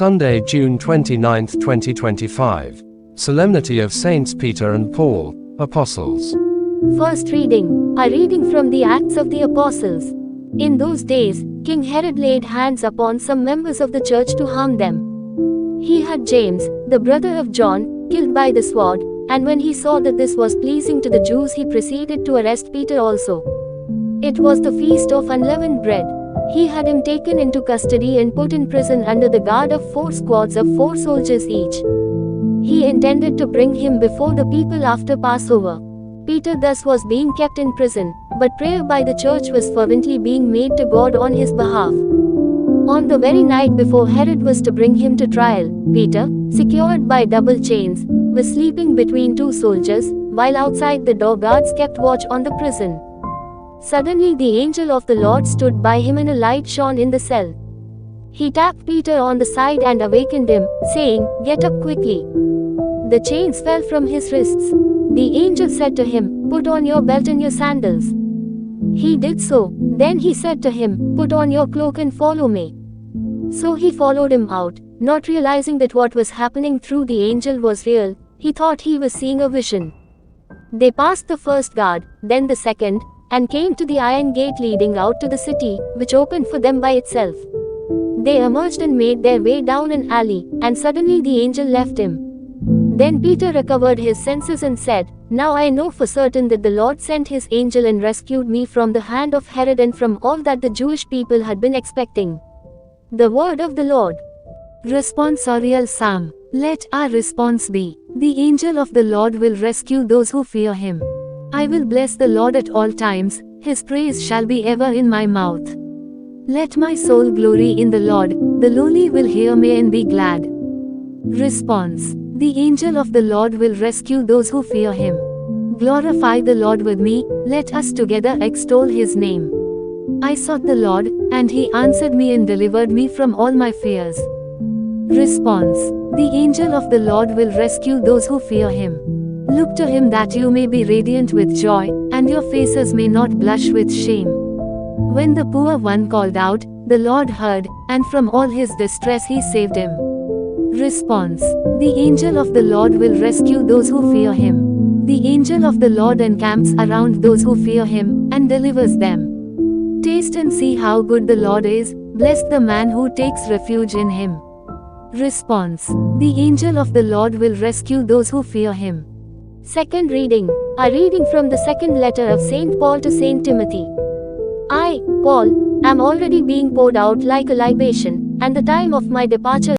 Sunday, June 29, 2025. Solemnity of Saints Peter and Paul, Apostles. First reading. A reading from the Acts of the Apostles. In those days, King Herod laid hands upon some members of the church to harm them. He had James, the brother of John, killed by the sword, and when he saw that this was pleasing to the Jews, he proceeded to arrest Peter also. It was the feast of unleavened bread. He had him taken into custody and put in prison under the guard of 4 squads of 4 soldiers each. He intended to bring him before the people after Passover. Peter thus was being kept in prison, but prayer by the church was fervently being made to God on his behalf. On the very night before Herod was to bring him to trial, Peter, secured by double chains, was sleeping between 2 soldiers, while outside the door guards kept watch on the prison. Suddenly the angel of the Lord stood by him and a light shone in the cell. He tapped Peter on the side and awakened him, saying, "Get up quickly." The chains fell from his wrists. The angel said to him, "Put on your belt and your sandals." He did so. Then he said to him, "Put on your cloak and follow me." So he followed him out, not realizing that what was happening through the angel was real. He thought he was seeing a vision. They passed the first guard, then the second, and came to the iron gate leading out to the city, which opened for them by itself. They emerged and made their way down an alley, and suddenly the angel left him. Then Peter recovered his senses and said, "Now I know for certain that the Lord sent his angel and rescued me from the hand of Herod and from all that the Jewish people had been expecting." The word of the Lord. Responsorial Psalm. Let our response be, "The angel of the Lord will rescue those who fear him." I will bless the Lord at all times, his praise shall be ever in my mouth. Let my soul glory in the Lord, the lowly will hear me and be glad. Response. The angel of the Lord will rescue those who fear him. Glorify the Lord with me, let us together extol his name. I sought the Lord, and he answered me and delivered me from all my fears. Response. The angel of the Lord will rescue those who fear him. Look to him that you may be radiant with joy, and your faces may not blush with shame. When the poor one called out, the Lord heard, and from all his distress he saved him. Response. The angel of the Lord will rescue those who fear him. The angel of the Lord encamps around those who fear him, and delivers them. Taste and see how good the Lord is, blessed the man who takes refuge in him. Response. The angel of the Lord will rescue those who fear him. Second reading. A reading from the second letter of St. Paul to St. Timothy. I, Paul, am already being poured out like a libation, and the time of my departure